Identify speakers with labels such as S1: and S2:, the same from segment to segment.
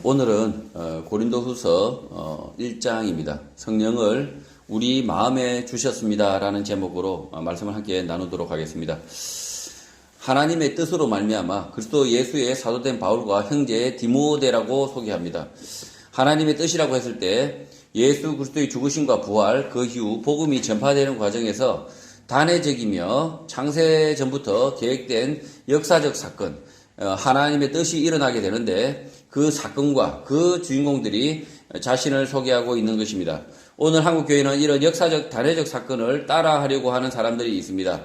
S1: 오늘은 고린도후서 1장입니다. 성령을 우리 마음에 주셨습니다 라는 제목으로 말씀을 함께 나누도록 하겠습니다. 하나님의 뜻으로 말미암아 그리스도 예수의 사도된 바울과 형제 디모데라고 소개합니다. 하나님의 뜻이라고 했을 때 예수 그리스도의 죽으심과 부활, 그 이후 복음이 전파되는 과정에서 단회적이며 창세 전부터 계획된 역사적 사건, 하나님의 뜻이 일어나게 되는데 그 사건과 그 주인공들이 자신을 소개하고 있는 것입니다. 오늘 한국교회는 이런 역사적 단회적 사건을 따라하려고 하는 사람들이 있습니다.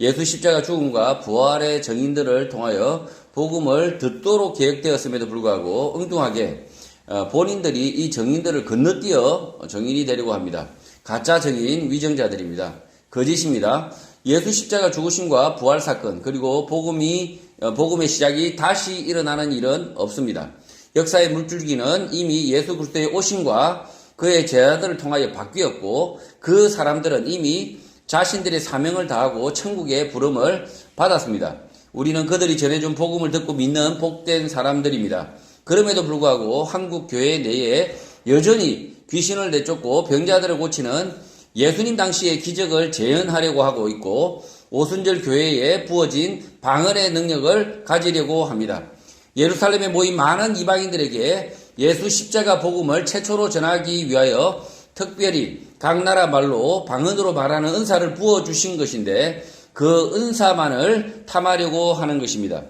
S1: 예수 십자가 죽음과 부활의 정인들을 통하여 복음을 듣도록 계획되었음에도 불구하고 엉뚱하게 본인들이 이 정인들을 건너뛰어 정인이 되려고 합니다. 가짜 정인 위정자들입니다. 거짓입니다. 예수 십자가 죽으심과 부활 사건 그리고 복음의 시작이 다시 일어나는 일은 없습니다. 역사의 물줄기는 이미 예수 그리스도의 오심과 그의 제자들을 통하여 바뀌었고 그 사람들은 이미 자신들의 사명을 다하고 천국의 부름을 받았습니다. 우리는 그들이 전해준 복음을 듣고 믿는 복된 사람들입니다. 그럼에도 불구하고 한국 교회 내에 여전히 귀신을 내쫓고 병자들을 고치는 예수님 당시의 기적을 재현하려고 하고 있고 오순절 교회에 부어진 방언의 능력을 가지려고 합니다. 예루살렘에 모인 많은 이방인들에게 예수 십자가 복음을 최초로 전하기 위하여 특별히 각 나라 말로 방언으로 말하는 은사를 부어주신 것인데 그 은사만을 탐하려고 하는 것입니다.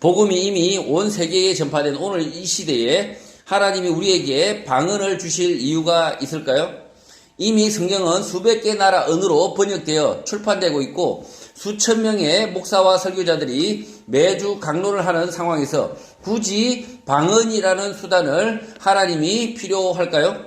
S1: 복음이 이미 온 세계에 전파된 오늘 이 시대에 하나님이 우리에게 방언을 주실 이유가 있을까요? 이미 성경은 수백 개 나라 언어로 번역되어 출판되고 있고 수천 명의 목사와 설교자들이 매주 강론을 하는 상황에서 굳이 방언이라는 수단을 하나님이 필요할까요?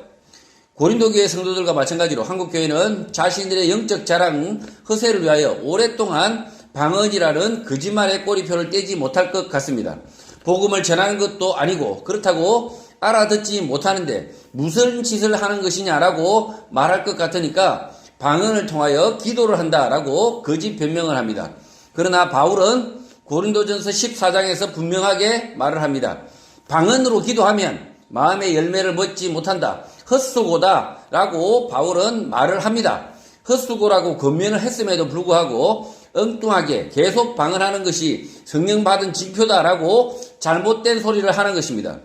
S1: 고린도 교회 성도들과 마찬가지로 한국 교회는 자신들의 영적 자랑, 허세를 위하여 오랫동안 방언이라는 거짓말의 꼬리표를 떼지 못할 것 같습니다. 복음을 전하는 것도 아니고 그렇다고 알아듣지 못하는데 무슨 짓을 하는 것이냐라고 말할 것 같으니까 방언을 통하여 기도를 한다라고 거짓 변명을 합니다. 그러나 바울은 고린도전서 14장에서 분명하게 말을 합니다. 방언으로 기도하면 마음의 열매를 맺지 못한다. 헛수고다라고 바울은 말을 합니다. 헛수고라고 권면을 했음에도 불구하고 엉뚱하게 계속 방언하는 것이 성령 받은 징표다라고 잘못된 소리를 하는 것입니다.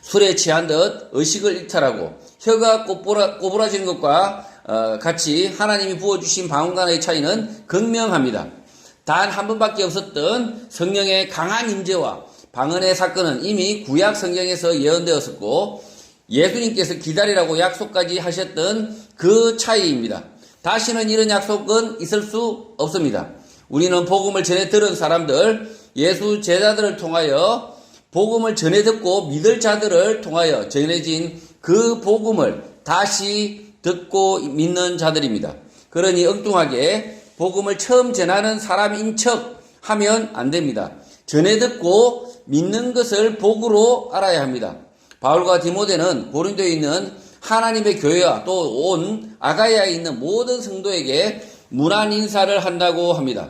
S1: 술에 취한 듯 의식을 일탈하고 혀가 꼬부라지는 것과 같이 하나님이 부어주신 방언과의 차이는 극명합니다. 단 한 번밖에 없었던 성령의 강한 임재와 방언의 사건은 이미 구약 성경에서 예언되었었고 예수님께서 기다리라고 약속까지 하셨던 그 차이입니다. 다시는 이런 약속은 있을 수 없습니다. 우리는 복음을 전해 들은 사람들, 예수 제자들을 통하여 복음을 전해 듣고 믿을 자들을 통하여 전해진 그 복음을 다시 듣고 믿는 자들입니다. 그러니 엉뚱하게 복음을 처음 전하는 사람인 척 하면 안 됩니다. 전해 듣고 믿는 것을 복으로 알아야 합니다. 바울과 디모데는 고린도에 있는 하나님의 교회와 또 온 아가야에 있는 모든 성도에게 문안 인사를 한다고 합니다.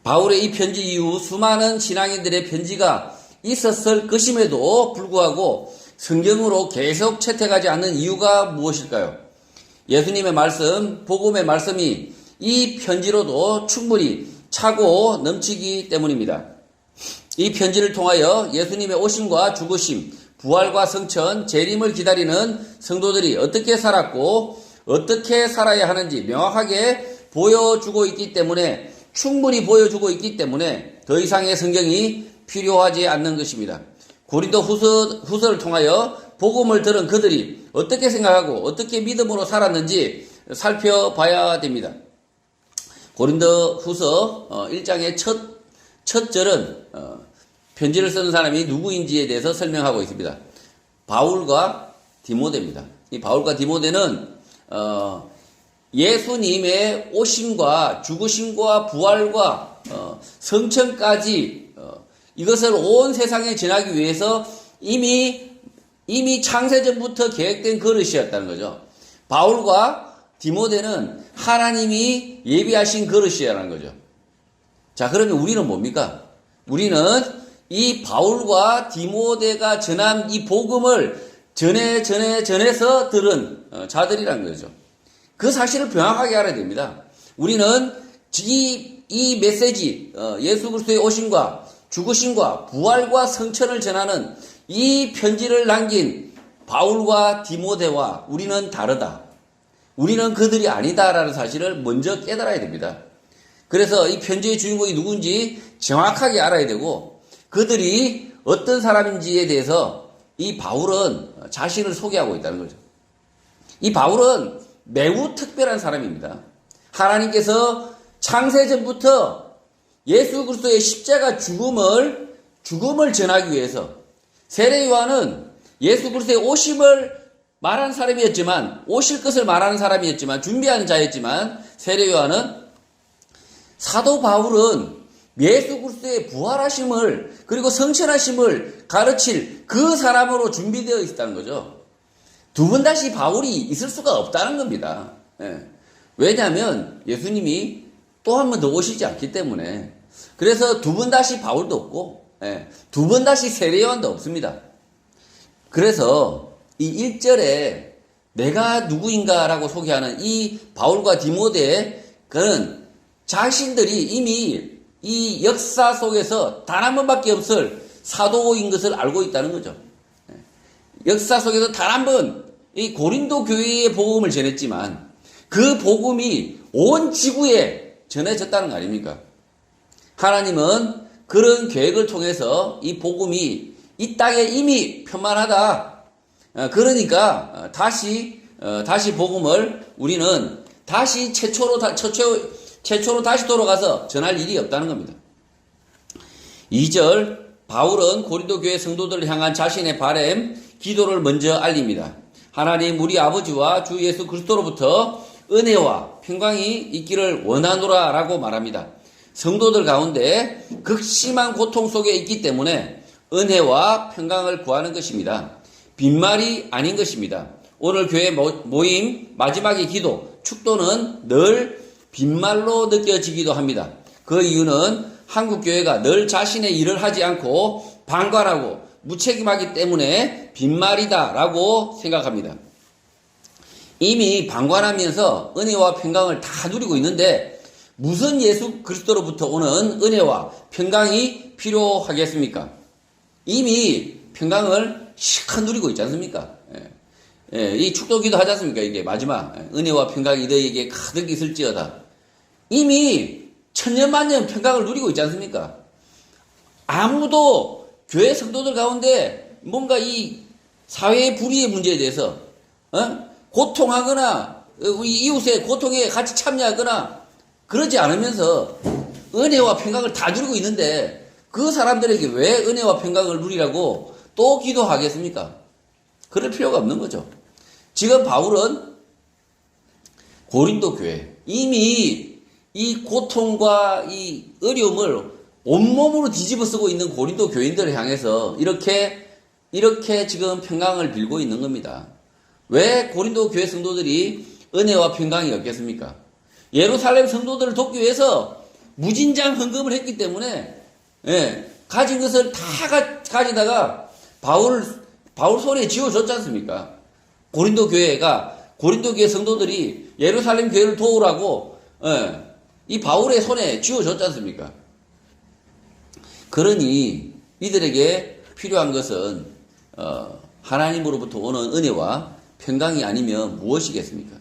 S1: 바울의 이 편지 이후 수많은 신앙인들의 편지가 있었을 것임에도 불구하고 성경으로 계속 채택하지 않는 이유가 무엇일까요? 예수님의 말씀, 복음의 말씀이 이 편지로도 충분히 차고 넘치기 때문입니다. 이 편지를 통하여 예수님의 오심과 죽으심, 부활과 성천, 재림을 기다리는 성도들이 어떻게 살았고 어떻게 살아야 하는지 명확하게 보여주고 있기 때문에 충분히 보여주고 있기 때문에 더 이상의 성경이 필요하지 않는 것입니다. 고린도 후서를 통하여 복음을 들은 그들이 어떻게 생각하고 어떻게 믿음으로 살았는지 살펴봐야 됩니다. 고린도 후서 1장의 첫 절은 편지를 쓰는 사람이 누구인지에 대해서 설명하고 있습니다. 바울과 디모데입니다. 이 바울과 디모데는 예수님의 오심과 죽으심과 부활과 성천까지 이것을 온 세상에 전하기 위해서 이미 창세전부터 계획된 그릇이었다는 거죠. 바울과 디모데는 하나님이 예비하신 그릇이라는 거죠. 자, 그러면 우리는 뭡니까? 우리는 이 바울과 디모데가 전한 이 복음을 전해서 들은 자들이란 거죠. 그 사실을 명확하게 알아야 됩니다. 우리는 이 메시지, 예수 그리스도의 오심과 죽으심과 부활과 성천을 전하는 이 편지를 남긴 바울과 디모데와 우리는 다르다. 우리는 그들이 아니다라는 사실을 먼저 깨달아야 됩니다. 그래서 이 편지의 주인공이 누군지 정확하게 알아야 되고 그들이 어떤 사람인지에 대해서 이 바울은 자신을 소개하고 있다는 거죠. 이 바울은 매우 특별한 사람입니다. 하나님께서 창세전부터 예수 그리스도의 십자가 죽음을 전하기 위해서 세례 요한은 예수 그리스도의 오심을 말하는 사람이었지만 오실 것을 말하는 사람이었지만 준비하는 자였지만 세례 요한은 사도 바울은 예수 그리스도의 부활하심을 그리고 성천하심을 가르칠 그 사람으로 준비되어 있었다는 거죠. 두 번 다시 바울이 있을 수가 없다는 겁니다. 왜냐하면 예수님이 또 한 번 더 오시지 않기 때문에. 그래서 두 번 다시 바울도 없고 두 번 다시 세례 요한도 없습니다. 그래서 이 1절에 내가 누구인가라고 소개하는 이 바울과 디모데 그는 자신들이 이미 이 역사 속에서 단 한 번밖에 없을 사도인 것을 알고 있다는 거죠. 역사 속에서 단 한 번 이 고린도 교회의 복음을 전했지만 그 복음이 온 지구에 전해졌다는 거 아닙니까? 하나님은 그런 계획을 통해서 이 복음이 이 땅에 이미 편만하다. 그러니까 다시 복음을 우리는 다시 최초로 다시 돌아가서 전할 일이 없다는 겁니다. 2절 바울은 고린도 교회 성도들을 향한 자신의 바람, 기도를 먼저 알립니다. 하나님 우리 아버지와 주 예수 그리스도로부터 은혜와 평강이 있기를 원하노라 라고 말합니다. 성도들 가운데 극심한 고통 속에 있기 때문에 은혜와 평강을 구하는 것입니다. 빈말이 아닌 것입니다. 오늘 교회 모임 마지막의 기도, 축도는 늘 빈말로 느껴지기도 합니다. 그 이유는 한국 교회가 늘 자신의 일을 하지 않고 방관하고 무책임하기 때문에 빈말이다라고 생각합니다. 이미 방관하면서 은혜와 평강을 다 누리고 있는데 무슨 예수 그리스도로부터 오는 은혜와 평강이 필요하겠습니까? 이미 평강을 실컷 누리고 있지 않습니까? 이 축도기도 하지 않습니까? 이게 마지막 은혜와 평강이 너희에게 가득 있을지어다. 이미 천년만년 평강을 누리고 있지 않습니까? 아무도 교회 성도들 가운데 뭔가 이 사회의 불의의 문제에 대해서 고통하거나 우리 이웃의 고통에 같이 참여하거나 그러지 않으면서 은혜와 평강을 다 누리고 있는데 그 사람들에게 왜 은혜와 평강을 누리라고 또 기도하겠습니까? 그럴 필요가 없는 거죠. 지금 바울은 고린도 교회 이미 이 고통과 이 어려움을 온몸으로 뒤집어 쓰고 있는 고린도 교인들을 향해서 이렇게 지금 평강을 빌고 있는 겁니다. 왜 고린도 교회 성도들이 은혜와 평강이 없겠습니까? 예루살렘 성도들을 돕기 위해서 무진장 헌금을 했기 때문에 가진 것을 다 가지다가 바울 손에 쥐어줬지 않습니까? 고린도 교회 성도들이 예루살렘 교회를 도우라고 이 바울의 손에 쥐어줬지 않습니까? 그러니 이들에게 필요한 것은 하나님으로부터 오는 은혜와 평강이 아니면 무엇이겠습니까?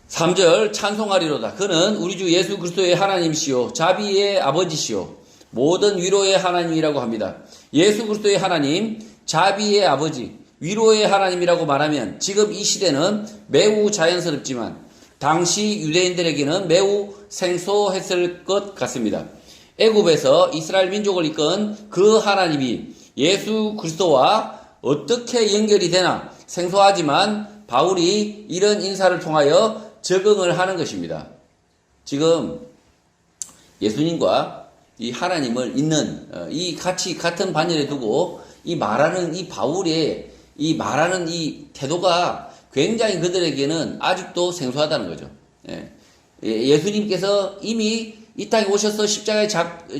S1: 3절 찬송하리로다. 그는 우리 주 예수 그리스도의 하나님이시요 자비의 아버지시요 모든 위로의 하나님이라고 합니다. 예수 그리스도의 하나님, 자비의 아버지, 위로의 하나님이라고 말하면 지금 이 시대는 매우 자연스럽지만 당시 유대인들에게는 매우 생소했을 것 같습니다. 애굽에서 이스라엘 민족을 이끈 그 하나님이 예수 그리스도와 어떻게 연결이 되나 생소하지만 바울이 이런 인사를 통하여 적응을 하는 것입니다. 지금 예수님과 이 하나님을 잇는 이 같은 반열에 두고 이 말하는 이 바울의 이 말하는 이 태도가 굉장히 그들에게는 아직도 생소하다는 거죠. 예수님께서 이미 이 땅에 오셔서 십자가에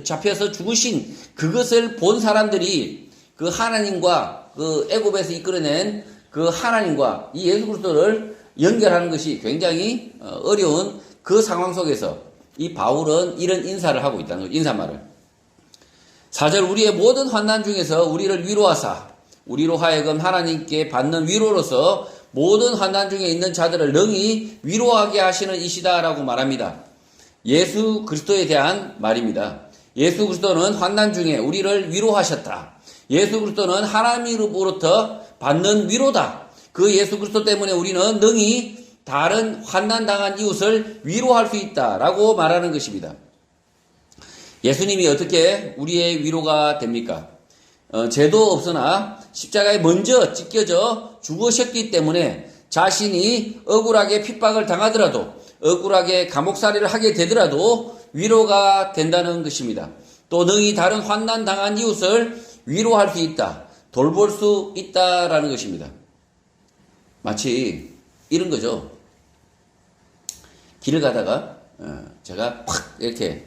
S1: 잡혀서 죽으신 그것을 본 사람들이 그 하나님과 그 애굽에서 이끌어낸 그 하나님과 이 예수 그리스도를 연결하는 것이 굉장히 어려운 그 상황 속에서 이 바울은 이런 인사를 하고 있다는 거죠. 인사말을. 4절 우리의 모든 환난 중에서 우리를 위로하사 우리로 하여금 하나님께 받는 위로로서 모든 환난 중에 있는 자들을 능히 위로하게 하시는 이시다라고 말합니다. 예수 그리스도에 대한 말입니다. 예수 그리스도는 환난 중에 우리를 위로하셨다. 예수 그리스도는 하나님으로부터 받는 위로다. 그 예수 그리스도 때문에 우리는 능히 다른 환난 당한 이웃을 위로할 수 있다라고 말하는 것입니다. 예수님이 어떻게 우리의 위로가 됩니까? 죄도 없으나 십자가에 먼저 찢겨져 죽으셨기 때문에 자신이 억울하게 핍박을 당하더라도 억울하게 감옥살이를 하게 되더라도 위로가 된다는 것입니다. 또 능히 다른 환난 당한 이웃을 위로할 수 있다. 돌볼 수 있다라는 것입니다. 마치 이런 거죠. 길을 가다가 제가 팍 이렇게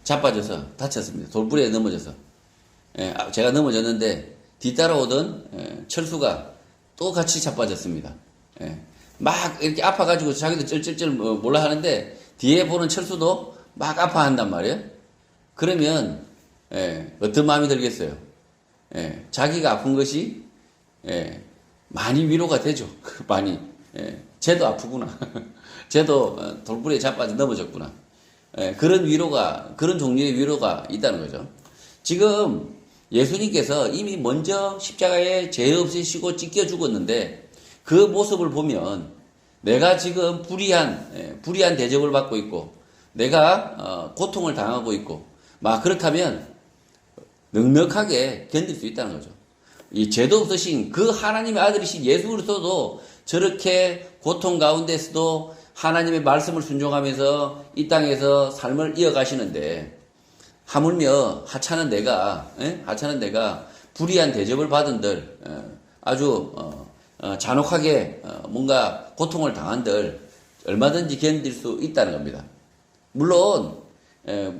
S1: 자빠져서 다쳤습니다. 돌부리에 넘어져서 제가 넘어졌는데 뒤따라오던 철수가 또 같이 자빠졌습니다. 막 이렇게 아파가지고 자기도 쩔쩔쩔 몰라 하는데 뒤에 보는 철수도 막 아파한단 말이에요. 그러면 어떤 마음이 들겠어요? 자기가 아픈 것이 많이 위로가 되죠. 많이. 쟤도 아프구나. 쟤도 돌부리에 자빠져 넘어졌구나. 그런 위로가, 그런 종류의 위로가 있다는 거죠. 지금 예수님께서 이미 먼저 십자가에 죄 없으시고 찢겨 죽었는데 그 모습을 보면 내가 지금 불의한 대접을 받고 있고 내가 고통을 당하고 있고 막 그렇다면 넉넉하게 견딜 수 있다는 거죠. 이 죄도 없으신 그 하나님의 아들이신 예수 그리스도도 저렇게 고통 가운데서도 하나님의 말씀을 순종하면서 이 땅에서 삶을 이어가시는데 하물며 하찮은 내가 불의한 대접을 받은들 아주 잔혹하게 뭔가 고통을 당한들 얼마든지 견딜 수 있다는 겁니다. 물론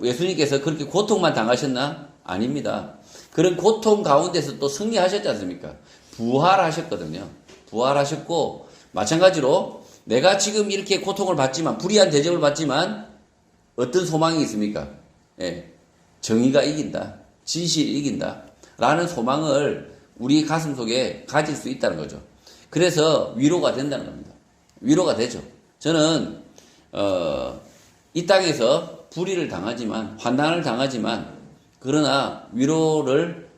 S1: 예수님께서 그렇게 고통만 당하셨나? 아닙니다. 그런 고통 가운데서 또 승리하셨지 않습니까? 부활하셨거든요. 부활하셨고 마찬가지로 내가 지금 이렇게 고통을 받지만 불의한 대접을 받지만 어떤 소망이 있습니까? 정의가 이긴다. 진실이 이긴다. 라는 소망을 우리 가슴 속에 가질 수 있다는 거죠. 그래서 위로가 된다는 겁니다. 위로가 되죠. 저는 이 땅에서 불의를 당하지만 환난을 당하지만 그러나 위로를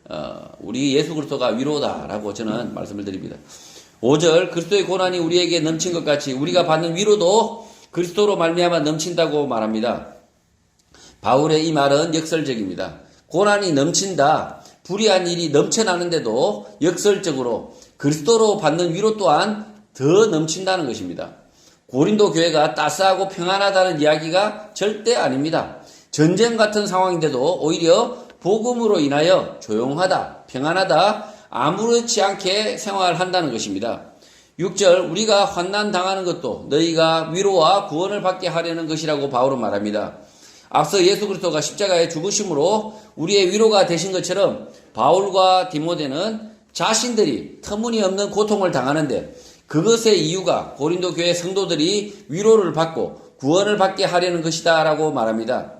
S1: 우리 예수 그리스도가 위로다라고 저는 말씀을 드립니다. 5절 그리스도의 고난이 우리에게 넘친 것 같이 우리가 받는 위로도 그리스도로 말미암아 넘친다고 말합니다. 바울의 이 말은 역설적입니다. 고난이 넘친다, 불의한 일이 넘쳐나는데도 역설적으로 그리스도로 받는 위로 또한 더 넘친다는 것입니다. 고린도 교회가 따스하고 평안하다는 이야기가 절대 아닙니다. 전쟁 같은 상황인데도 오히려 복음으로 인하여 조용하다, 평안하다, 아무렇지 않게 생활한다는 것입니다. 6절 우리가 환난 당하는 것도 너희가 위로와 구원을 받게 하려는 것이라고 바울은 말합니다. 앞서 예수 그리스도가 십자가에 죽으심으로 우리의 위로가 되신 것처럼 바울과 디모데는 자신들이 터무니없는 고통을 당하는데 그것의 이유가 고린도 교회 성도들이 위로를 받고 구원을 받게 하려는 것이다 라고 말합니다.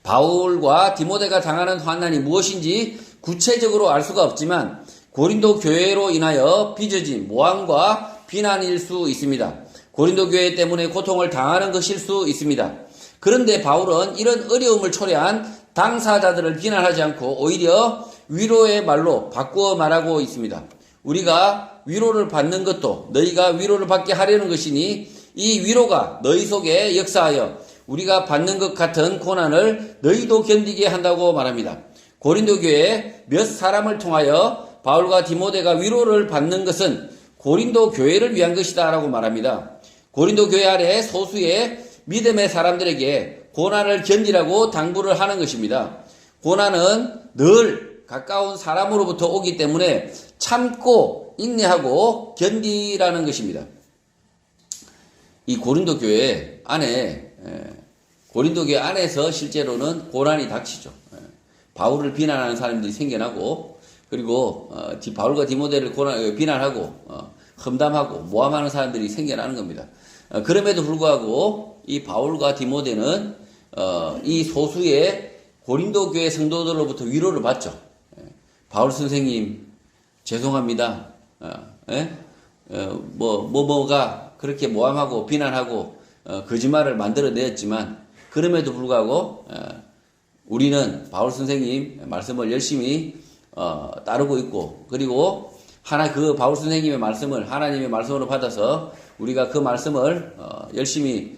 S1: 바울과 디모데가 당하는 환난이 무엇인지 구체적으로 알 수가 없지만 고린도 교회로 인하여 빚어진 모함과 비난일 수 있습니다. 고린도 교회 때문에 고통을 당하는 것일 수 있습니다. 그런데 바울은 이런 어려움을 초래한 당사자들을 비난하지 않고 오히려 위로의 말로 바꾸어 말하고 있습니다. 우리가 위로를 받는 것도 너희가 위로를 받게 하려는 것이니 이 위로가 너희 속에 역사하여 우리가 받는 것 같은 고난을 너희도 견디게 한다고 말합니다. 고린도 교회 몇 사람을 통하여 바울과 디모데가 위로를 받는 것은 고린도 교회를 위한 것이다 라고 말합니다. 고린도 교회 아래 소수의 믿음의 사람들에게 고난을 견디라고 당부를 하는 것입니다. 고난은 늘 가까운 사람으로부터 오기 때문에 참고 인내하고 견디라는 것입니다. 이 고린도 교회 안에 고린도 교회 안에서 실제로는 고난이 닥치죠. 바울을 비난하는 사람들이 생겨나고, 그리고 바울과 디모데를 비난하고 험담하고 모함하는 사람들이 생겨나는 겁니다. 그럼에도 불구하고 이 바울과 디모데는 이 소수의 고린도 교회 성도들로부터 위로를 받죠. 바울 선생님 죄송합니다. 뭐가 그렇게 모함하고 비난하고 거짓말을 만들어내었지만, 그럼에도 불구하고 우리는 바울 선생님 말씀을 열심히 따르고 있고, 그리고 그 바울 선생님의 말씀을 하나님의 말씀으로 받아서 우리가 그 말씀을 열심히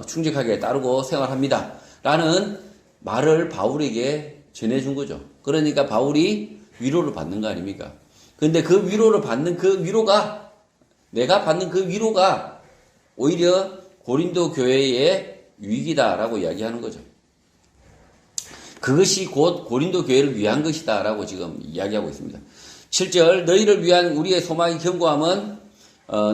S1: 충직하게 따르고 생활합니다 라는 말을 바울에게 전해준 거죠. 그러니까 바울이 위로를 받는 거 아닙니까? 근데 그 위로를 받는 그 위로가, 내가 받는 그 위로가 오히려 고린도 교회의 위기다라고 이야기하는 거죠. 그것이 곧 고린도 교회를 위한 것이다라고 지금 이야기하고 있습니다. 7절, 너희를 위한 우리의 소망이 견고함은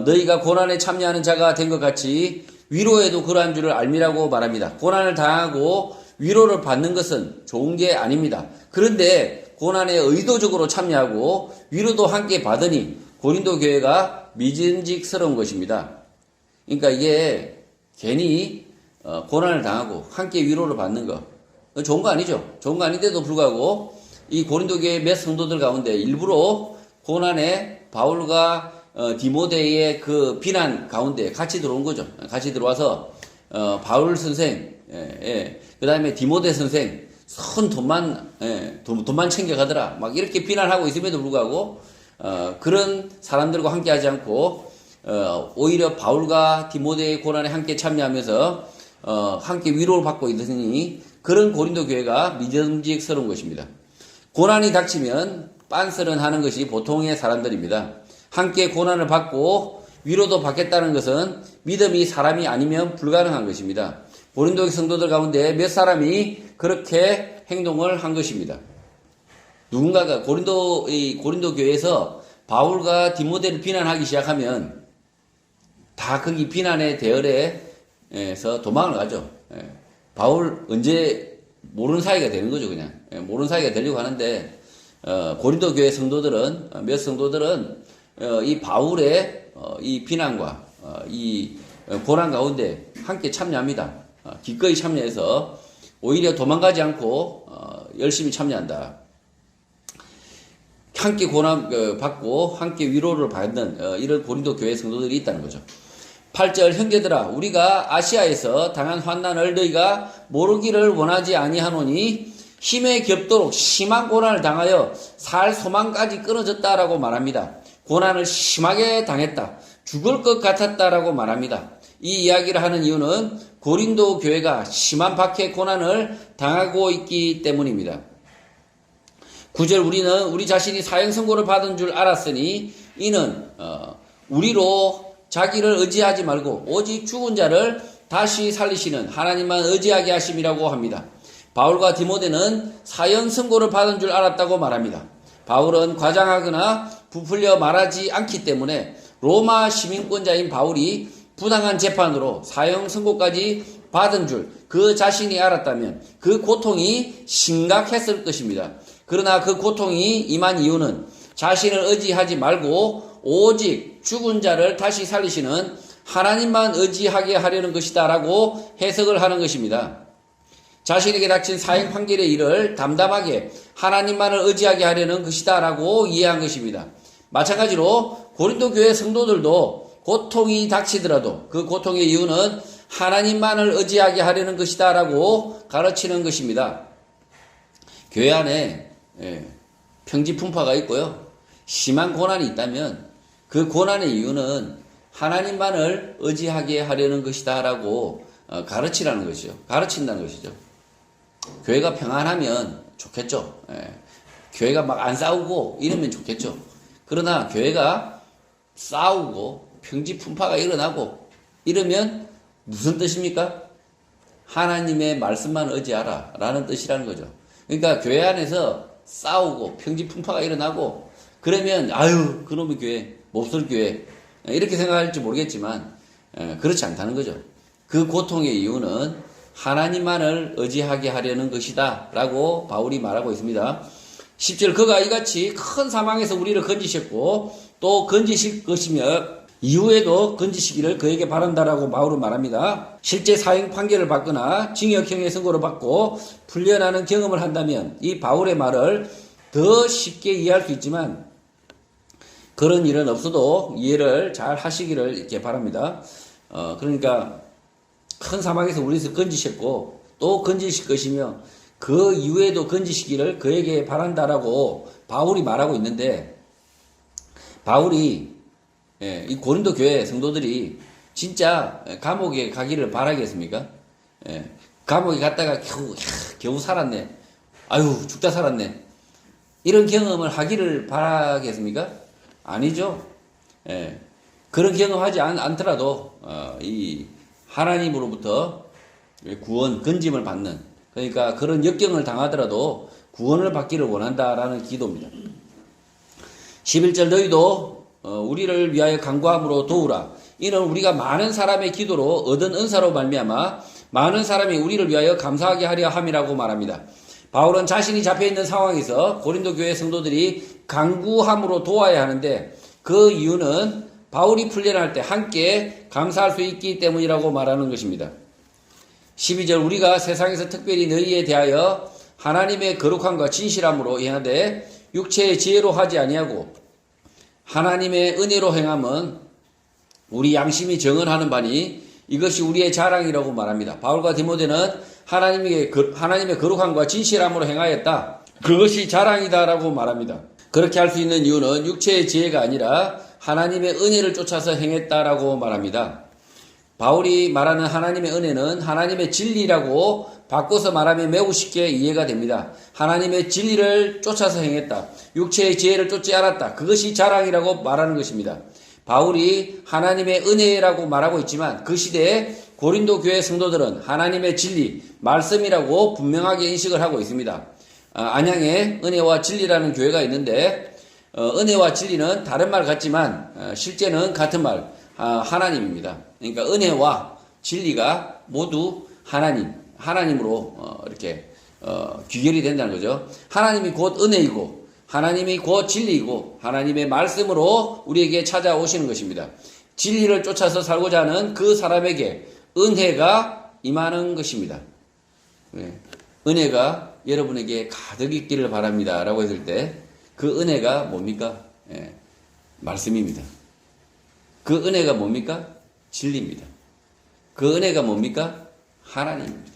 S1: 너희가 고난에 참여하는 자가 된 것 같이 위로에도 그러한 줄을 알미라고 말합니다. 고난을 당하고 위로를 받는 것은 좋은 게 아닙니다. 그런데 고난에 의도적으로 참여하고 위로도 함께 받으니 고린도 교회가 믿음직스러운 것입니다. 그러니까 이게 괜히 고난을 당하고 함께 위로를 받는 거 좋은 거 아니죠. 좋은 거 아닌데도 불구하고 이 고린도 교회 몇 성도들 가운데 일부러 고난에 바울과 디모데의 그 비난 가운데 같이 들어온 거죠. 같이 들어와서 바울 선생, 그 다음에 디모데 선생 돈만 챙겨가더라 막 이렇게 비난하고 있음에도 불구하고 그런 사람들과 함께 하지 않고 오히려 바울과 디모데의 고난에 함께 참여하면서 함께 위로를 받고 있으니 그런 고린도 교회가 믿음직스러운 것입니다. 고난이 닥치면 빤스런 하는 것이 보통의 사람들입니다. 함께 고난을 받고 위로도 받겠다는 것은 믿음이 사람이 아니면 불가능한 것입니다. 고린도 성도들 가운데 몇 사람이 그렇게 행동을 한 것입니다. 누군가가 고린도 교회에서 바울과 디모데를 비난하기 시작하면 다 거기 비난의 대열에서 도망을 가죠. 바울 언제 모르는 사이가 되는 거죠, 그냥. 모르는 사이가 되려고 하는데, 고린도 교회 성도들은, 몇 성도들은, 이 바울의, 이 비난과, 이 고난 가운데 함께 참여합니다. 기꺼이 참여해서 오히려 도망가지 않고, 열심히 참여한다. 함께 고난 받고, 함께 위로를 받는, 이런 고린도 교회 성도들이 있다는 거죠. 8절, 형제들아 우리가 아시아에서 당한 환난을 너희가 모르기를 원하지 아니하노니 힘에 겹도록 심한 고난을 당하여 살 소망까지 끊어졌다라고 말합니다. 고난을 심하게 당했다. 죽을 것 같았다라고 말합니다. 이 이야기를 하는 이유는 고린도 교회가 심한 박해 고난을 당하고 있기 때문입니다. 9절, 우리는 우리 자신이 사형 선고를 받은 줄 알았으니 이는 우리로 자기를 의지하지 말고 오직 죽은 자를 다시 살리시는 하나님만 의지하게 하심이라고 합니다. 바울과 디모데는 사형 선고를 받은 줄 알았다고 말합니다. 바울은 과장하거나 부풀려 말하지 않기 때문에 로마 시민권자인 바울이 부당한 재판으로 사형 선고까지 받은 줄 그 자신이 알았다면 그 고통이 심각했을 것입니다. 그러나 그 고통이 임한 이유는 자신을 의지하지 말고 오직 죽은 자를 다시 살리시는 하나님만 의지하게 하려는 것이다 라고 해석을 하는 것입니다. 자신에게 닥친 사형 판결의 일을 담담하게 하나님만을 의지하게 하려는 것이다 라고 이해한 것입니다. 마찬가지로 고린도 교회 성도들도 고통이 닥치더라도 그 고통의 이유는 하나님만을 의지하게 하려는 것이다 라고 가르치는 것입니다. 교회 안에 평지풍파가 있고요. 심한 고난이 있다면 그 고난의 이유는 하나님만을 의지하게 하려는 것이다 라고 가르치라는 것이죠. 가르친다는 것이죠. 교회가 평안하면 좋겠죠. 교회가 막 안 싸우고 이러면 좋겠죠. 그러나 교회가 싸우고 평지풍파가 일어나고 이러면 무슨 뜻입니까? 하나님의 말씀만 의지하라 라는 뜻이라는 거죠. 그러니까 교회 안에서 싸우고 평지풍파가 일어나고 그러면 아유 그놈의 교회 몹쓸 교회 이렇게 생각할지 모르겠지만 그렇지 않다는 거죠. 그 고통의 이유는 하나님만을 의지하게 하려는 것이다 라고 바울이 말하고 있습니다. 10절 그가 이같이 큰 사망에서 우리를 건지셨고 또 건지실 것이며 이후에도 건지시기를 그에게 바란다라고 바울은 말합니다. 실제 사형 판결을 받거나 징역형의 선고를 받고 풀려나는 경험을 한다면 이 바울의 말을 더 쉽게 이해할 수 있지만 그런 일은 없어도 이해를 잘 하시기를 이렇게 바랍니다. 그러니까 큰 사막에서 우리를 건지셨고 또 건지실 것이며 그 이후에도 건지시기를 그에게 바란다라고 바울이 말하고 있는데 바울이 이 고린도 교회 성도들이 진짜 감옥에 가기를 바라겠습니까? 감옥에 갔다가 겨우 살았네. 아유 죽다 살았네. 이런 경험을 하기를 바라겠습니까? 아니죠. 그런 경험하지 않더라도 이 하나님으로부터 구원, 건짐을 받는 그러니까 그런 역경을 당하더라도 구원을 받기를 원한다라는 기도입니다. 11절 너희도 우리를 위하여 간구함으로 도우라. 이는 우리가 많은 사람의 기도로 얻은 은사로 말미암아 많은 사람이 우리를 위하여 감사하게 하려 함이라고 말합니다. 바울은 자신이 잡혀있는 상황에서 고린도 교회 성도들이 간구함으로 도와야 하는데 그 이유는 바울이 풀려날 때 함께 감사할 수 있기 때문이라고 말하는 것입니다. 12절 우리가 세상에서 특별히 너희에 대하여 하나님의 거룩함과 진실함으로 행하되 육체의 지혜로 하지 아니하고 하나님의 은혜로 행함은 우리 양심이 정언하는 바니 이것이 우리의 자랑이라고 말합니다. 바울과 디모데는 하나님의 거룩함과 진실함으로 행하였다. 그것이 자랑이다라고 말합니다. 그렇게 할 수 있는 이유는 육체의 지혜가 아니라 하나님의 은혜를 쫓아서 행했다라고 말합니다. 바울이 말하는 하나님의 은혜는 하나님의 진리라고 바꿔서 말하면 매우 쉽게 이해가 됩니다. 하나님의 진리를 쫓아서 행했다. 육체의 지혜를 쫓지 않았다. 그것이 자랑이라고 말하는 것입니다. 바울이 하나님의 은혜라고 말하고 있지만 그 시대에 고린도 교회 성도들은 하나님의 진리, 말씀이라고 분명하게 인식을 하고 있습니다. 안양에 은혜와 진리라는 교회가 있는데 은혜와 진리는 다른 말 같지만 실제는 같은 말, 하나님입니다. 그러니까 은혜와 진리가 모두 하나님으로 이렇게 귀결이 된다는 거죠. 하나님이 곧 은혜이고 하나님이 곧 진리이고 하나님의 말씀으로 우리에게 찾아오시는 것입니다. 진리를 쫓아서 살고자 하는 그 사람에게 은혜가 임하는 것입니다. 은혜가 여러분에게 가득 있기를 바랍니다 라고 했을 때 그 은혜가 뭡니까? 말씀입니다. 그 은혜가 뭡니까? 진리입니다. 그 은혜가 뭡니까? 하나님입니다.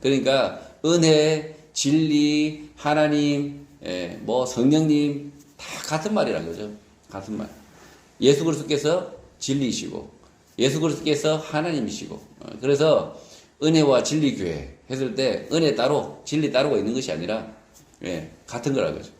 S1: 그러니까 은혜, 진리, 하나님, 성령님 다 같은 말이라는 거죠. 같은 말. 예수 그리스도께서 진리이시고 예수 그리스도께서 하나님이시고 그래서 은혜와 진리 교회 했을 때 은혜 따로 진리 따로가 있는 것이 아니라 같은 거라는 거죠.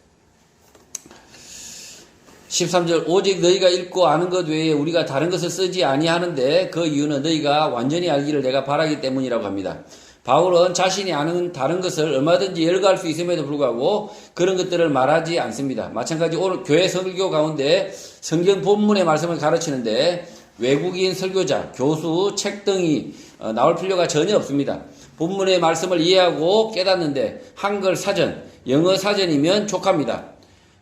S1: 13절 오직 너희가 읽고 아는 것 외에 우리가 다른 것을 쓰지 아니하는데 그 이유는 너희가 완전히 알기를 내가 바라기 때문이라고 합니다. 바울은 자신이 아는 다른 것을 얼마든지 열거할 수 있음에도 불구하고 그런 것들을 말하지 않습니다. 마찬가지 오늘 교회 설교 가운데 성경 본문의 말씀을 가르치는데 외국인 설교자, 교수, 책 등이 나올 필요가 전혀 없습니다. 본문의 말씀을 이해하고 깨닫는데 한글 사전, 영어 사전이면 족합니다.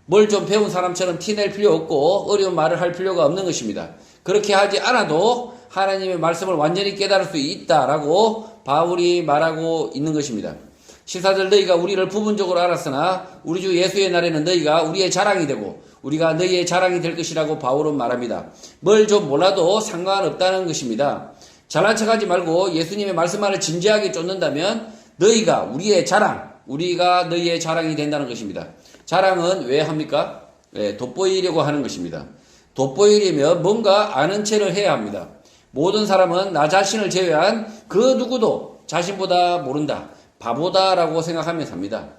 S1: 뭘 좀 배운 사람처럼 티낼 필요 없고 어려운 말을 할 필요가 없는 것입니다. 그렇게 하지 않아도 하나님의 말씀을 완전히 깨달을 수 있다라고 바울이 말하고 있는 것입니다. 14절 너희가 우리를 부분적으로 알았으나 우리 주 예수의 날에는 너희가 우리의 자랑이 되고 우리가 너희의 자랑이 될 것이라고 바울은 말합니다. 뭘 좀 몰라도 상관없다는 것입니다. 잘난 척하지 말고 예수님의 말씀만을 진지하게 쫓는다면 너희가 우리의 자랑, 우리가 너희의 자랑이 된다는 것입니다. 자랑은 왜 합니까? 돋보이려고 하는 것입니다. 돋보이려면 뭔가 아는 체를 해야 합니다. 모든 사람은 나 자신을 제외한 그 누구도 자신보다 모른다, 바보다라고 생각하며 삽니다.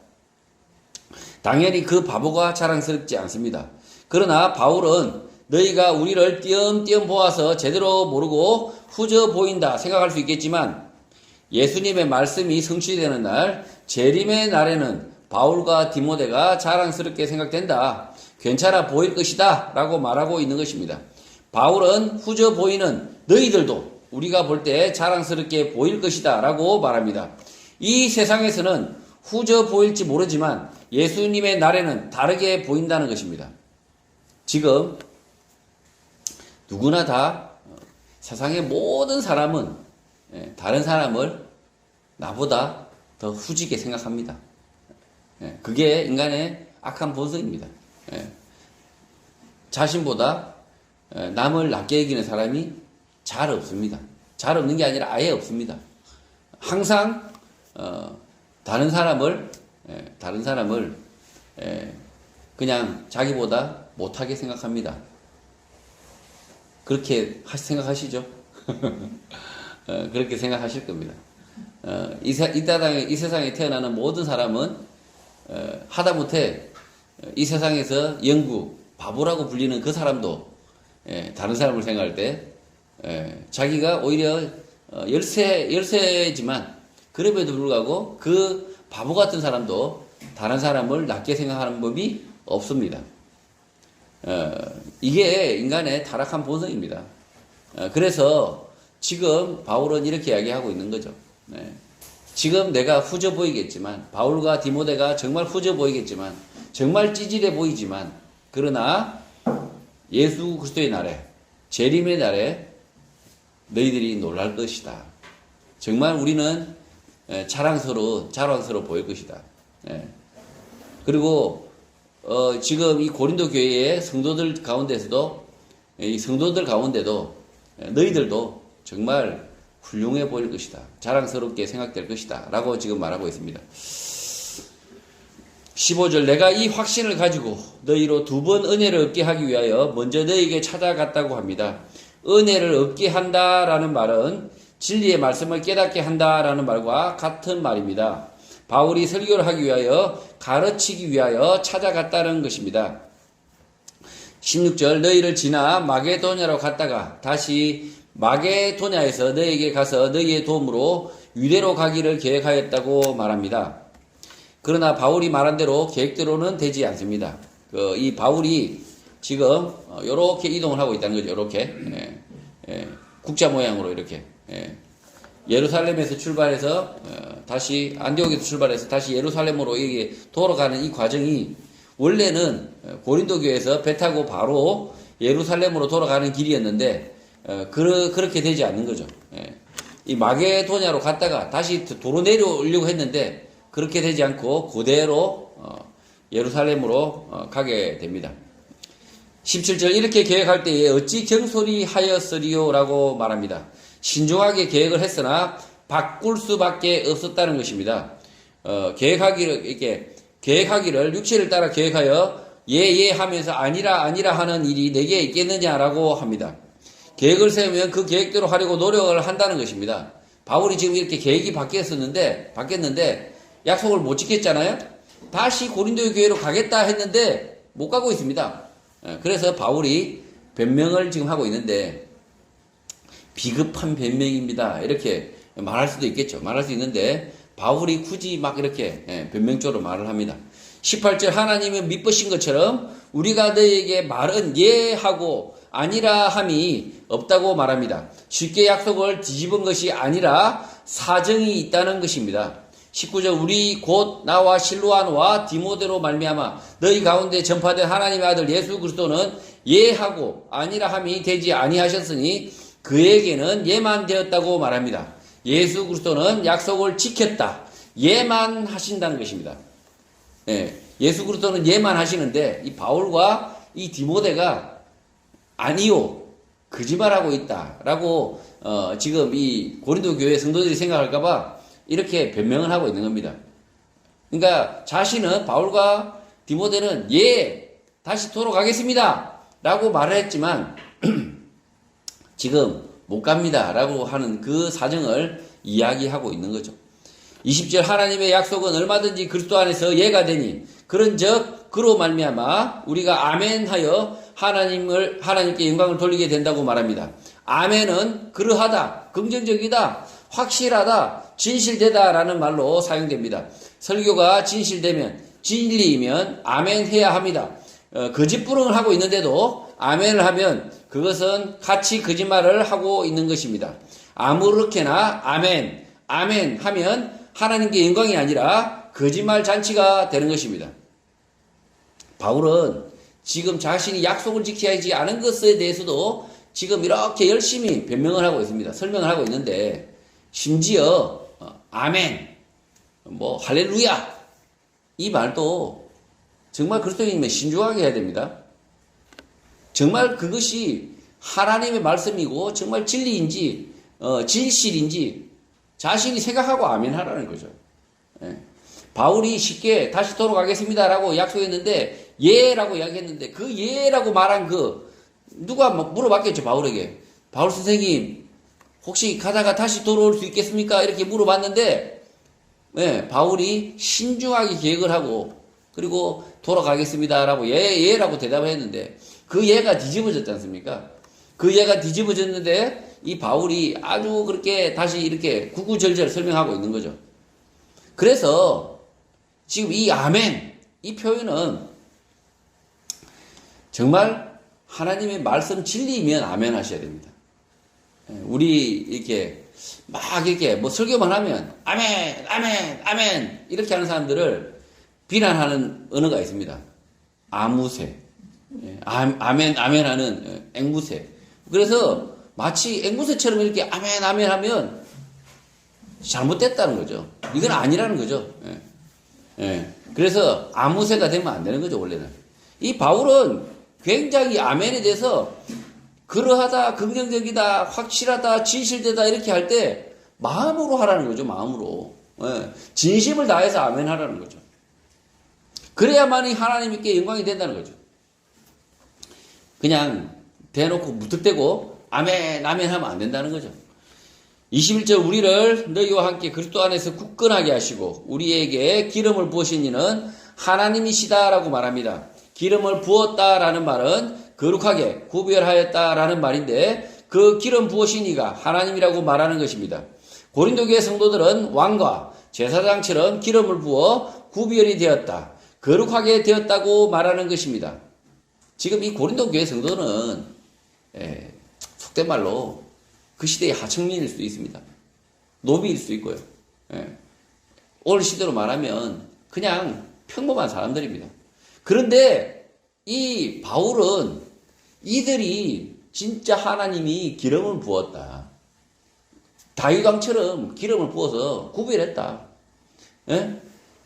S1: 당연히 그 바보가 자랑스럽지 않습니다. 그러나 바울은 너희가 우리를 띄엄띄엄 보아서 제대로 모르고 후져 보인다 생각할 수 있겠지만 예수님의 말씀이 성취되는 날, 재림의 날에는 바울과 디모데가 자랑스럽게 생각된다. 괜찮아 보일 것이다 라고 말하고 있는 것입니다. 바울은 후져 보이는 너희들도 우리가 볼 때 자랑스럽게 보일 것이다 라고 말합니다. 이 세상에서는 후져 보일지 모르지만 예수님의 날에는 다르게 보인다는 것입니다. 지금 누구나 다 세상의 모든 사람은 다른 사람을 나보다 더 후지게 생각합니다. 그게 인간의 악한 본성입니다. 자신보다 남을 낮게 여기는 사람이 잘 없습니다. 잘 없는 게 아니라 아예 없습니다. 항상 다른 사람을 그냥 자기보다 못하게 생각합니다. 그렇게 생각하시죠? 그렇게 생각하실 겁니다. 이 세상에 태어나는 모든 사람은 하다못해 이 세상에서 영구 바보라고 불리는 그 사람도 다른 사람을 생각할 때 자기가 오히려 열세지만 그럼에도 불구하고 그 바보 같은 사람도 다른 사람을 낮게 생각하는 법이 없습니다. 이게 인간의 타락한 본성입니다. 그래서 지금 바울은 이렇게 이야기하고 있는 거죠. 지금 내가 후져 보이겠지만, 바울과 디모데가 정말 후져 보이겠지만, 정말 찌질해 보이지만, 그러나 예수 그리스도의 날에, 재림의 날에 너희들이 놀랄 것이다. 정말 우리는 자랑스러워 보일 것이다. 그리고 지금 이 고린도 교회의 성도들 가운데서도, 이 성도들 가운데도 너희들도 정말 훌륭해 보일 것이다. 자랑스럽게 생각될 것이다. 라고 지금 말하고 있습니다. 15절, 내가 이 확신을 가지고 너희로 두 번 은혜를 얻게 하기 위하여 먼저 너희에게 찾아갔다고 합니다. 은혜를 얻게 한다라는 말은 진리의 말씀을 깨닫게 한다라는 말과 같은 말입니다. 바울이 설교를 하기 위하여 가르치기 위하여 찾아갔다는 것입니다. 16절, 너희를 지나 마게도냐로 갔다가 다시 마게도냐에서 너희에게 가서 너희의 도움으로 유대로 가기를 계획하였다고 말합니다. 그러나 바울이 말한 대로 계획대로는 되지 않습니다. 이 바울이 지금 이렇게 이동을 하고 있다는 거죠. 이렇게 국자 모양으로 이렇게 예루살렘에서 출발해서 다시 안디옥에서 출발해서 다시 예루살렘으로 이게 돌아가는 이 과정이 원래는 고린도 교회에서 배 타고 바로 예루살렘으로 돌아가는 길이었는데 그렇게 되지 않는 거죠. 이 마게도냐로 갔다가 다시 도로 내려오려고 했는데 그렇게 되지 않고 그대로 예루살렘으로 가게 됩니다. 17절, 이렇게 계획할 때에 어찌 경솔히 하였으리요 라고 말합니다. 신중하게 계획을 했으나 바꿀 수밖에 없었다는 것입니다. 계획하기를 육체를 따라 계획하여 예 하면서 아니라 하는 일이 내게 있겠느냐라고 합니다. 계획을 세우면 그 계획대로 하려고 노력을 한다는 것입니다. 바울이 지금 이렇게 계획이 바뀌었는데 약속을 못 지켰잖아요. 다시 고린도 교회로 가겠다 했는데 못 가고 있습니다. 그래서 바울이 변명을 지금 하고 있는데 비급한 변명입니다. 이렇게 말할 수도 있겠죠. 말할 수 있는데 바울이 굳이 막 이렇게 변명적으로 말을 합니다. 18절, 하나님은 미쁘신 것처럼 우리가 너희에게 말은 예 하고 아니라 함이 없다고 말합니다. 쉽게 약속을 뒤집은 것이 아니라 사정이 있다는 것입니다. 19절, 우리 곧 나와 실로아노와 디모데로 말미암아 너희 가운데 전파된 하나님의 아들 예수 그리스도는 예하고 아니라 함이 되지 아니하셨으니 그에게는 예만 되었다고 말합니다. 예수 그리스도는 약속을 지켰다. 예만 하신다는 것입니다. 예수 그리스도는 예만 하시는데 이 바울과 이 디모데가 아니요, 거짓말하고 있다라고 지금 이 고린도 교회 성도들이 생각할까봐 이렇게 변명을 하고 있는 겁니다. 그러니까 자신은 바울과 디모데는 다시 돌아가겠습니다 라고 말을 했지만 지금 못 갑니다 라고 하는 그 사정을 이야기하고 있는 거죠. 20절, 하나님의 약속은 얼마든지 그리스도 안에서 예가 되니 그런즉 그로 말미암아 우리가 아멘하여 하나님께 영광을 돌리게 된다고 말합니다. 아멘은 그러하다, 긍정적이다, 확실하다, 진실되다라는 말로 사용됩니다. 설교가 진실되면, 진리이면 아멘해야 합니다. 거짓부렁을 하고 있는데도 아멘을 하면 그것은 같이 거짓말을 하고 있는 것입니다. 아무렇게나 아멘, 아멘 하면 하나님께 영광이 아니라 거짓말 잔치가 되는 것입니다. 바울은 지금 자신이 약속을 지켜야지 않은 것에 대해서도 지금 이렇게 열심히 변명을 하고 있습니다. 설명을 하고 있는데, 심지어 아멘, 할렐루야 이 말도 정말 그리스도인이면 신중하게 해야 됩니다. 정말 그것이 하나님의 말씀이고 정말 진리인지 진실인지 자신이 생각하고 아멘 하라는 거죠. 예. 바울이 쉽게 다시 돌아가겠습니다라고 약속했는데 예라고 이야기했는데 그 예라고 말한 누가 물어봤겠죠. 바울에게. 바울 선생님 혹시 가다가 다시 돌아올 수 있겠습니까? 이렇게 물어봤는데 예, 바울이 신중하게 계획을 하고 그리고 돌아가겠습니다라고 예라고 대답을 했는데 그 예가 뒤집어졌지 않습니까? 그 예가 뒤집어졌는데 이 바울이 아주 그렇게 다시 이렇게 구구절절 설명하고 있는 거죠. 그래서 지금 이 아멘 이 표현은 정말 하나님의 말씀 진리이면 아멘 하셔야 됩니다. 우리 이렇게 막 이렇게 설교만 하면 아멘 아멘 아멘 이렇게 하는 사람들을 비난하는 언어가 있습니다. 아무새, 아멘 아멘 하는 앵무새. 그래서 마치 앵무새처럼 이렇게 아멘 아멘 하면 잘못됐다는 거죠. 이건 아니라는 거죠. 그래서 아무새가 되면 안 되는 거죠, 원래는. 이 바울은 굉장히 아멘에 대해서 그러하다, 긍정적이다, 확실하다, 진실되다 이렇게 할 때 마음으로 하라는 거죠, 마음으로. 진심을 다해서 아멘 하라는 거죠. 그래야만이 하나님께 영광이 된다는 거죠. 그냥 대놓고 무턱대고 아멘 아멘 하면 안 된다는 거죠. 21절 우리를 너희와 함께 그리스도 안에서 굳건하게 하시고 우리에게 기름을 부으신 이는 하나님이시다라고 말합니다. 기름을 부었다라는 말은 거룩하게 구별하였다라는 말인데 그 기름 부으신 이가 하나님이라고 말하는 것입니다. 고린도 교회 성도들은 왕과 제사장처럼 기름을 부어 구별이 되었다. 거룩하게 되었다고 말하는 것입니다. 지금 이 고린도 교회 성도는 속된 말로 그 시대의 하층민일 수도 있습니다. 노비일 수도 있고요. 오늘 시대로 말하면 그냥 평범한 사람들입니다. 그런데 이 바울은 이들이 진짜 하나님이 기름을 부었다. 다윗왕처럼 기름을 부어서 구별했다.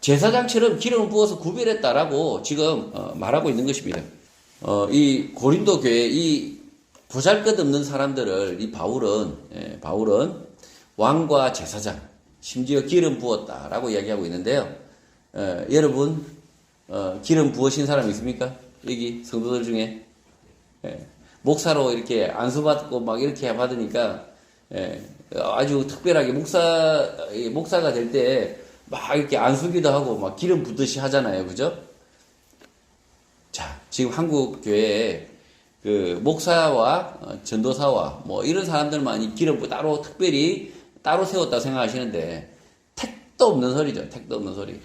S1: 제사장처럼 기름을 부어서 구별했다라고 지금 말하고 있는 것입니다. 이 고린도 교회 이 보잘것없는 사람들을 이 바울은 왕과 제사장 심지어 기름 부었다라고 이야기하고 있는데요. 여러분 기름 부으신 사람 있습니까? 여기 성도들 중에 목사로 이렇게 안수받고 막 이렇게 받으니까 아주 특별하게 목사가 될 때 막 이렇게 안수기도 하고 막 기름 붓듯이 하잖아요, 그죠? 자, 지금 한국 교회에 그 목사와 전도사와 뭐 이런 사람들만 이 기름 따로 특별히 따로 세웠다 생각하시는데 택도 없는 소리죠. 택도 없는 소리.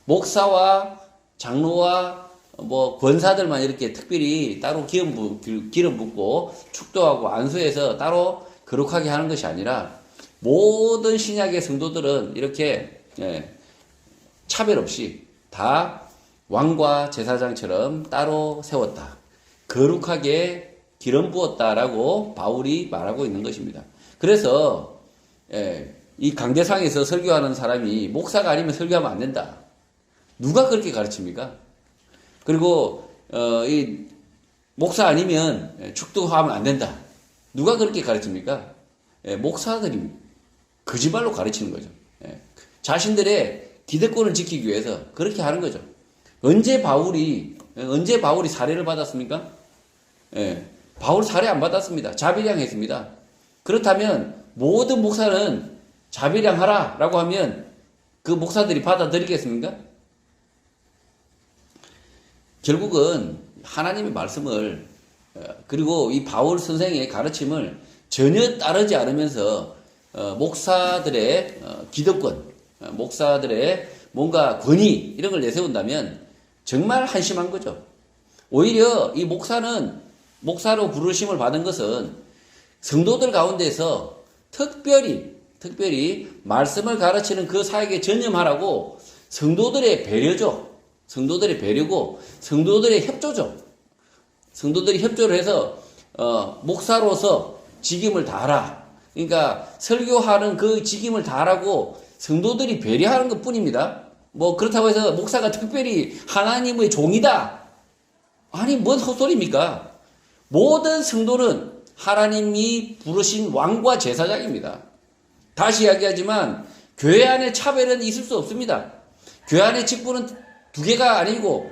S1: 목사와 장로와 뭐 권사들만 이렇게 특별히 따로 기름 붓고 축도하고 안수해서 따로 거룩하게 하는 것이 아니라 모든 신약의 성도들은 이렇게 차별 없이 다 왕과 제사장처럼 따로 세웠다. 거룩하게 기름 부었다라고 바울이 말하고 있는 것입니다. 그래서 이 강대상에서 설교하는 사람이 목사가 아니면 설교하면 안 된다. 누가 그렇게 가르칩니까? 그리고 이 목사 아니면 축도하면 안 된다. 누가 그렇게 가르칩니까? 목사들이 거짓말로 가르치는 거죠. 자신들의 기득권을 지키기 위해서 그렇게 하는 거죠. 언제 바울이 사례를 받았습니까? 바울 사례 안 받았습니다. 자비량 했습니다. 그렇다면 모든 목사는 자비량 하라라고 하면 그 목사들이 받아들이겠습니까? 결국은 하나님의 말씀을 그리고 이 바울 선생의 가르침을 전혀 따르지 않으면서 목사들의 기득권, 목사들의 뭔가 권위 이런 걸 내세운다면 정말 한심한 거죠. 오히려 이 목사로 부르심을 받은 것은 성도들 가운데서 특별히 말씀을 가르치는 그 사역에 전념하라고 성도들의 배려죠. 성도들의 배려고 성도들의 협조죠. 성도들이 협조를 해서 목사로서 직임을 다하라. 그러니까 설교하는 그 직임을 다하라고 성도들이 배려하는 것 뿐입니다. 뭐 그렇다고 해서 목사가 특별히 하나님의 종이다. 아니 뭔 헛소리입니까? 모든 성도는 하나님이 부르신 왕과 제사장입니다. 다시 이야기하지만 교회 안에 차별은 있을 수 없습니다. 교회 안에 직분은 두 개가 아니고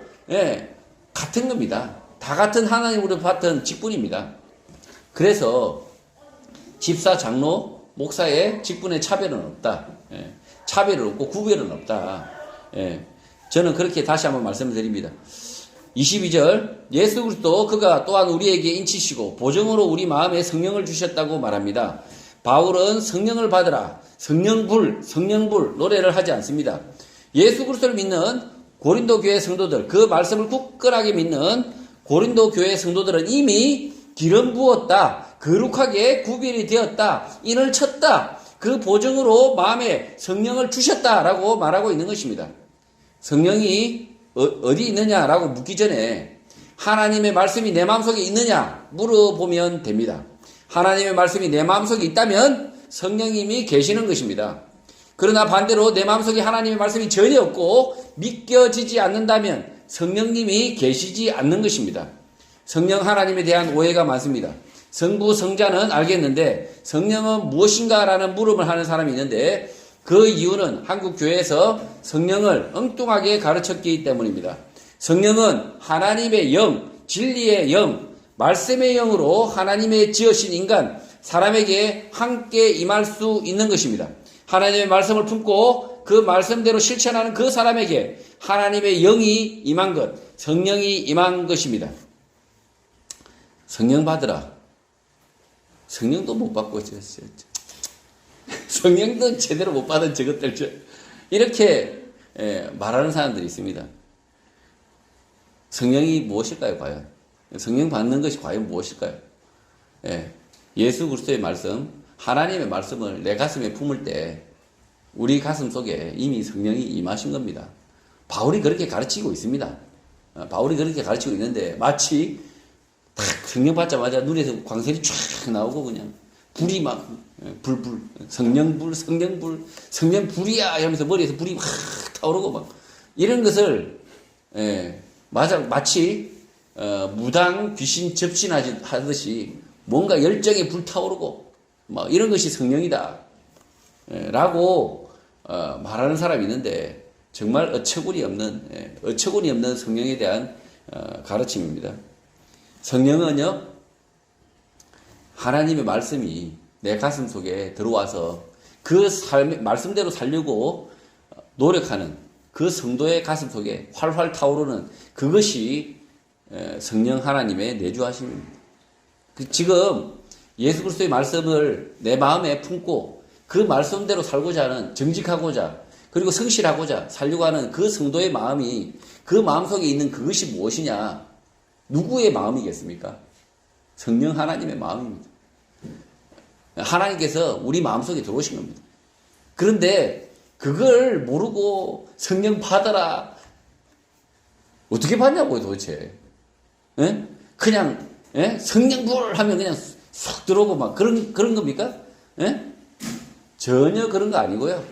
S1: 같은 겁니다. 다 같은 하나님으로 받은 직분입니다. 그래서 집사, 장로, 목사의 직분에 차별은 없다. 차별은 없고 구별은 없다. 저는 그렇게 다시 한번 말씀을 드립니다. 22절 예수 그리스도 그가 또한 우리에게 인치시고 보정으로 우리 마음에 성령을 주셨다고 말합니다. 바울은 성령을 받으라, 성령불 노래를 하지 않습니다. 예수 그리스도를 믿는 고린도 교회 성도들, 그 말씀을 굳건하게 믿는 고린도 교회 성도들은 이미 기름 부었다, 거룩하게 구별이 되었다, 인을 쳤다, 그 보증으로 마음에 성령을 주셨다라고 말하고 있는 것입니다. 성령이 어디 있느냐라고 묻기 전에 하나님의 말씀이 내 마음속에 있느냐 물어보면 됩니다. 하나님의 말씀이 내 마음속에 있다면 성령님이 계시는 것입니다. 그러나 반대로 내 마음속에 하나님의 말씀이 전혀 없고 믿겨지지 않는다면 성령님이 계시지 않는 것입니다. 성령 하나님에 대한 오해가 많습니다. 성부, 성자는 알겠는데 성령은 무엇인가라는 물음을 하는 사람이 있는데 그 이유는 한국 교회에서 성령을 엉뚱하게 가르쳤기 때문입니다. 성령은 하나님의 영, 진리의 영, 말씀의 영으로 하나님의 지으신 인간, 사람에게 함께 임할 수 있는 것입니다. 하나님의 말씀을 품고 그 말씀대로 실천하는 그 사람에게 하나님의 영이 임한 것, 성령이 임한 것입니다. 성령 받으라. 성령도 못 받고 성령도 제대로 못 받은 저것들 이렇게 말하는 사람들이 있습니다. 성령이 무엇일까요? 과연 성령 받는 것이 과연 무엇일까요? 예수 그리스도의 말씀, 하나님의 말씀을 내 가슴에 품을 때 우리 가슴 속에 이미 성령이 임하신 겁니다. 바울이 그렇게 가르치고 있습니다. 바울이 그렇게 가르치고 있는데 마치 딱 성령 받자마자 눈에서 광선이 쫙 나오고 그냥 불이 막 불 성령불이야 이러면서 머리에서 불이 막 타오르고 막 이런 것을 마치 무당 귀신 접신하듯이 뭔가 열정에 불타오르고 막 이런 것이 성령이다 라고 말하는 사람이 있는데 정말 어처구니 없는 성령에 대한 가르침입니다. 성령은요, 하나님의 말씀이 내 가슴 속에 들어와서 그 말씀대로 살려고 노력하는 그 성도의 가슴 속에 활활 타오르는 그것이 성령 하나님의 내주하심입니다. 지금 예수 그리스도의 말씀을 내 마음에 품고 그 말씀대로 살고자 하는, 정직하고자 그리고 성실하고자 살려고 하는 그 성도의 마음이, 그 마음속에 있는 그것이 무엇이냐? 누구의 마음이겠습니까? 성령 하나님의 마음입니다. 하나님께서 우리 마음속에 들어오신 겁니다. 그런데 그걸 모르고 성령 받아라. 어떻게 받냐고요 도대체. 그냥 성령불 하면 그냥 쏙 들어오고 막 그런 겁니까? 전혀 그런 거 아니고요.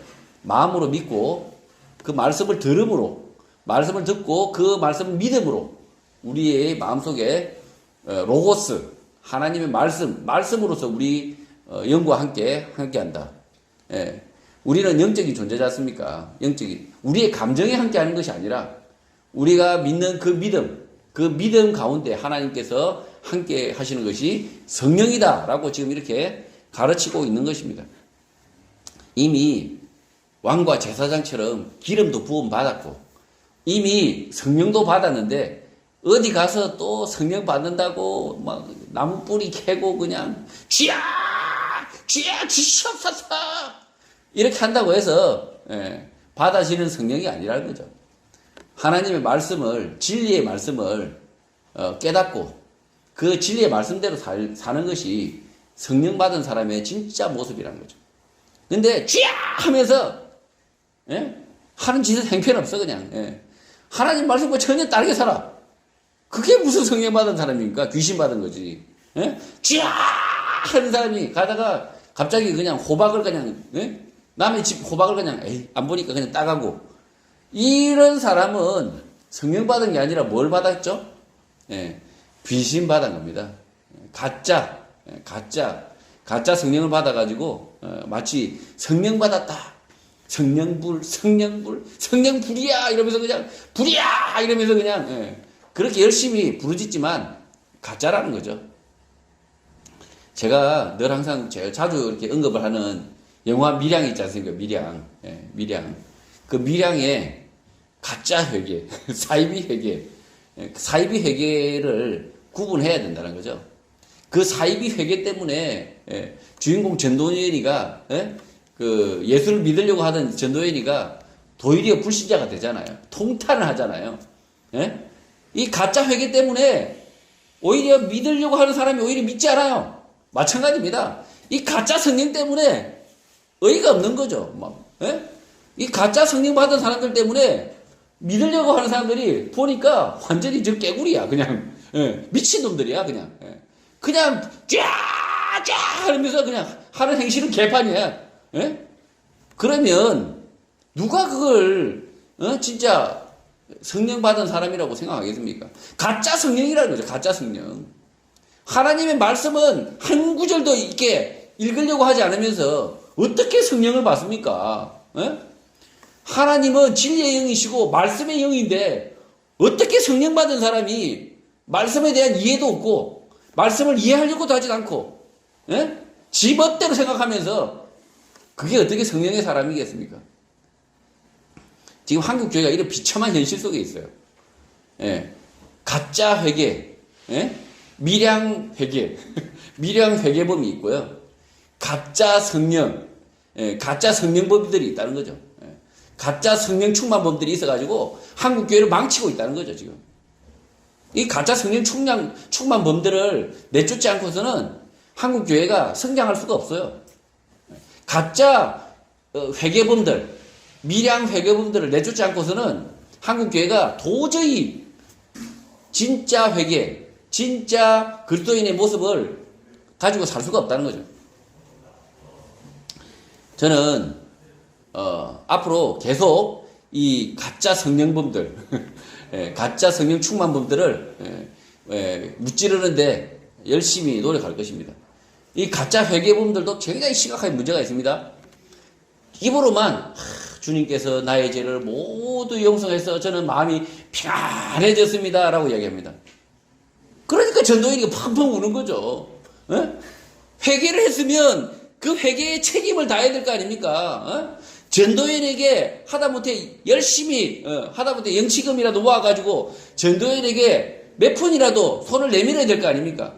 S1: 마음으로 믿고 그 말씀을 들음으로, 말씀을 듣고 그 말씀을 믿음으로 우리의 마음속에 로고스, 하나님의 말씀으로서 우리 영과 함께한다. 우리는 영적인 존재지 않습니까? 우리의 감정에 함께하는 것이 아니라 우리가 믿는 그 믿음 가운데 하나님께서 함께 하시는 것이 성령이다라고 지금 이렇게 가르치고 있는 것입니다. 이미 왕과 제사장처럼 기름도 부음 받았고 이미 성령도 받았는데 어디 가서 또 성령 받는다고 막 나무 뿌리 캐고 그냥 주야 주시옵소서 이렇게 한다고 해서 받아지는 성령이 아니라는 거죠. 하나님의 말씀을, 진리의 말씀을 깨닫고 그 진리의 말씀대로 사는 것이 성령 받은 사람의 진짜 모습이라는 거죠. 근데 쥐야 하면서 예? 하는 짓은 행편 없어 그냥. 예. 하나님 말씀과 전혀 다르게 살아. 그게 무슨 성령 받은 사람입니까? 귀신 받은 거지. 예? 쥐야 하는 사람이 가다가 갑자기 그냥 호박을 그냥 예? 남의 집 호박을 그냥 에이, 안 보니까 그냥 따가고, 이런 사람은 성령 받은 게 아니라 뭘 받았죠? 예, 귀신 받은 겁니다. 가짜 성령을 받아가지고 마치 성령 받았다, 성령불이야 이러면서 그냥 불이야 이러면서 그냥 예, 그렇게 열심히 부르짖지만 가짜라는 거죠. 제가 늘 항상 제가 자주 이렇게 언급을 하는 영화 밀양 있지 않습니까? 밀양. 예, 밀양. 그 밀양의 가짜 회계, 사이비 회계, 사이비 회계를 구분해야 된다는 거죠. 그 사이비 회계 때문에 주인공 전도연이가 그 예수를 믿으려고 하던 전도연이가 도리어 불신자가 되잖아요. 통탄을 하잖아요. 이 가짜 회계 때문에 오히려 믿으려고 하는 사람이 오히려 믿지 않아요. 마찬가지입니다. 이 가짜 성령 때문에 의의가 없는 거죠. 이 가짜 성령 받은 사람들 때문에 믿으려고 하는 사람들이 보니까 완전히 저 깨구리야. 그냥 미친놈들이야. 그냥 쫙쫙 하면서 그냥 하는 행실은 개판이야. 그러면 누가 그걸 진짜 성령 받은 사람이라고 생각하겠습니까? 가짜 성령이라는 거죠. 가짜 성령. 하나님의 말씀은 한 구절도 있게 읽으려고 하지 않으면서 어떻게 성령을 받습니까? 하나님은 진리의 영이시고 말씀의 영인데 어떻게 성령 받은 사람이 말씀에 대한 이해도 없고 말씀을 이해하려고도 하지 않고 지 멋대로 생각하면서 그게 어떻게 성령의 사람이겠습니까? 지금 한국교회가 이런 비참한 현실 속에 있어요. 가짜 회계, 밀양 회계, 밀양 회계범이 있고요. 가짜 성령, 가짜 성령범들이 있다는 거죠. 가짜 성령 충만범들이 있어가지고 한국교회를 망치고 있다는 거죠, 지금. 이 가짜 성령 충만범들을 내쫓지 않고서는 한국교회가 성장할 수가 없어요. 가짜 회계범들, 밀양 회계범들을 내쫓지 않고서는 한국교회가 도저히 진짜 회계, 진짜 그리스도인의 모습을 가지고 살 수가 없다는 거죠. 저는 앞으로 계속 이 가짜 성령범들, 가짜 성령 충만범들을 무찌르는데 열심히 노력할 것입니다. 이 가짜 회계범들도 굉장히 심각한 문제가 있습니다. 입으로만 주님께서 나의 죄를 모두 용서해서 저는 마음이 평안해졌습니다 라고 이야기합니다. 그러니까 전도인이 펑펑 우는 거죠. 회개를 했으면 그 회개의 책임을 다해야 될 거 아닙니까? 전도인에게 하다못해 열심히 하다못해 영치금이라도 모아가지고 전도인에게 몇 푼이라도 손을 내밀어야 될 거 아닙니까?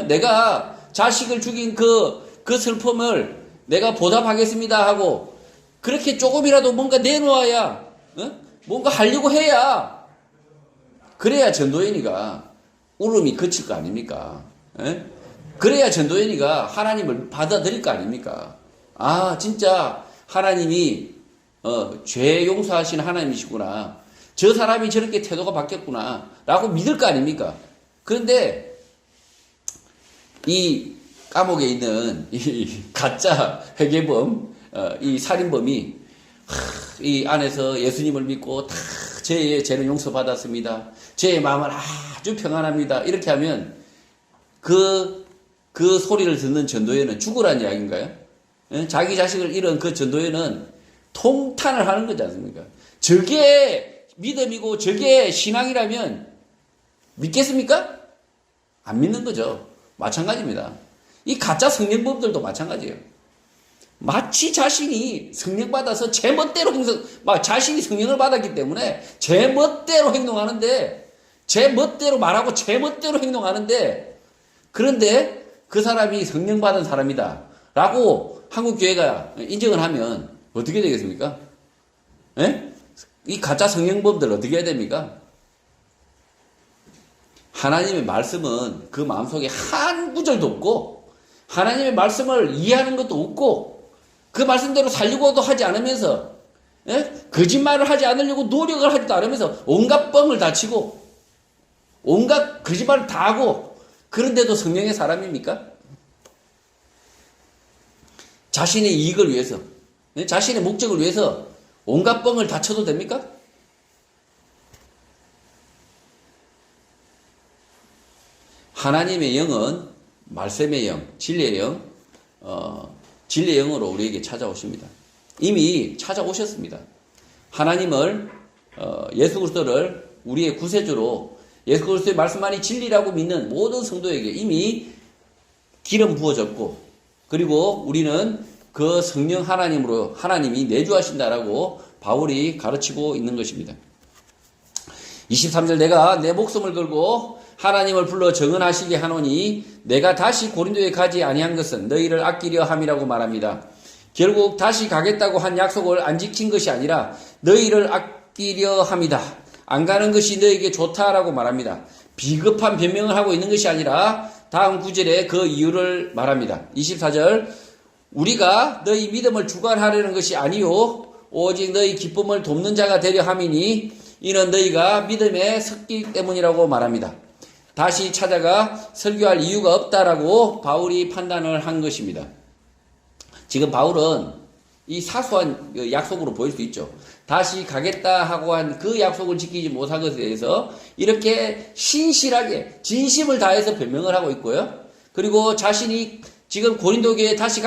S1: 내가 자식을 죽인 그 슬픔을 내가 보답하겠습니다 하고 그렇게 조금이라도 뭔가 내놓아야 뭔가 하려고 해야 그래야 전도인이가 울음이 그칠 거 아닙니까? 그래야 전도연이가 하나님을 받아들일 거 아닙니까? 아, 진짜 하나님이 죄 용서하시는 하나님이시구나. 저 사람이 저렇게 태도가 바뀌었구나 라고 믿을 거 아닙니까? 그런데 이 감옥에 있는 이 가짜 회계범, 이 살인범이 이 안에서 예수님을 믿고 다 제 죄는 용서받았습니다. 제 마음은 아주 평안합니다. 이렇게 하면 그 소리를 듣는 전도연은 죽으란 이야기인가요? 자기 자식을 잃은 그 전도연은 통탄을 하는 거지 않습니까? 저게 믿음이고 저게 신앙이라면 믿겠습니까? 안 믿는 거죠. 마찬가지입니다. 이 가짜 성령범들도 마찬가지예요. 마치 자신이 성령 받아서 제 멋대로 자신이 성령을 받았기 때문에 제 멋대로 행동하는데, 제 멋대로 말하고 제 멋대로 행동하는데, 그런데 그 사람이 성령 받은 사람이다 라고 한국교회가 인정을 하면 어떻게 되겠습니까? 이 가짜 성령범들 어떻게 해야 됩니까? 하나님의 말씀은 그 마음속에 한 구절도 없고 하나님의 말씀을 이해하는 것도 없고 그 말씀대로 살려고도 하지 않으면서 거짓말을 하지 않으려고 노력을 하지도 않으면서 온갖 뻥을 다 치고 온갖 거짓말을 다 하고 그런데도 성령의 사람입니까? 자신의 이익을 위해서 자신의 목적을 위해서 온갖 뻥을 다 쳐도 됩니까? 하나님의 영은 말씀의 영, 진리의 영, 진리의 영으로 우리에게 찾아오십니다. 이미 찾아오셨습니다. 하나님을 예수 그리스도를 우리의 구세주로 예수 그리스도의 말씀만이 진리라고 믿는 모든 성도에게 이미 기름 부어졌고 그리고 우리는 그 성령 하나님으로 하나님이 내주하신다라고 바울이 가르치고 있는 것입니다. 23절 내가 내 목숨을 걸고 하나님을 불러 정언하시게 하노니 내가 다시 고린도에 가지 아니한 것은 너희를 아끼려 함이라고 말합니다. 결국 다시 가겠다고 한 약속을 안 지킨 것이 아니라 너희를 아끼려 함이다. 안 가는 것이 너희에게 좋다라고 말합니다. 비겁한 변명을 하고 있는 것이 아니라 다음 구절에 그 이유를 말합니다. 24절 우리가 너희 믿음을 주관하려는 것이 아니요 오직 너희 기쁨을 돕는 자가 되려 함이니 이는 너희가 믿음에 섰기 때문이라고 말합니다. 다시 찾아가 설교할 이유가 없다라고 바울이 판단을 한 것입니다. 지금 바울은 이 사소한 약속으로 보일 수 있죠. 다시 가겠다 하고 한 그 약속을 지키지 못한 것에 대해서 이렇게 신실하게 진심을 다해서 변명을 하고 있고요. 그리고 자신이 지금 고린도 교회에 다시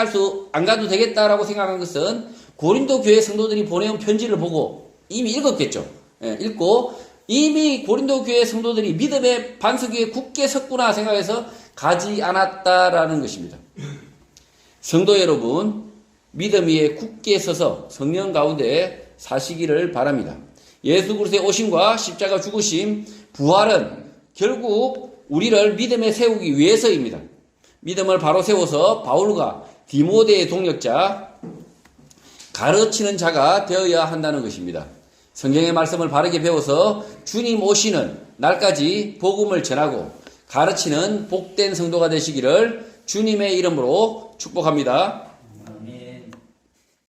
S1: 안 가도 되겠다라고 생각한 것은 고린도 교회 성도들이 보내온 편지를 보고 이미 읽었겠죠. 읽고 이미 고린도 교회 성도들이 믿음의 반석 위에 굳게 섰구나 생각해서 가지 않았다라는 것입니다. 성도 여러분, 믿음 위에 굳게 서서 성령 가운데 사시기를 바랍니다. 예수 그리스도의 오심과 십자가 죽으심, 부활은 결국 우리를 믿음에 세우기 위해서입니다. 믿음을 바로 세워서 바울과 디모데의 동력자, 가르치는 자가 되어야 한다는 것입니다. 성경의 말씀을 바르게 배워서 주님 오시는 날까지 복음을 전하고 가르치는 복된 성도가 되시기를 주님의 이름으로 축복합니다.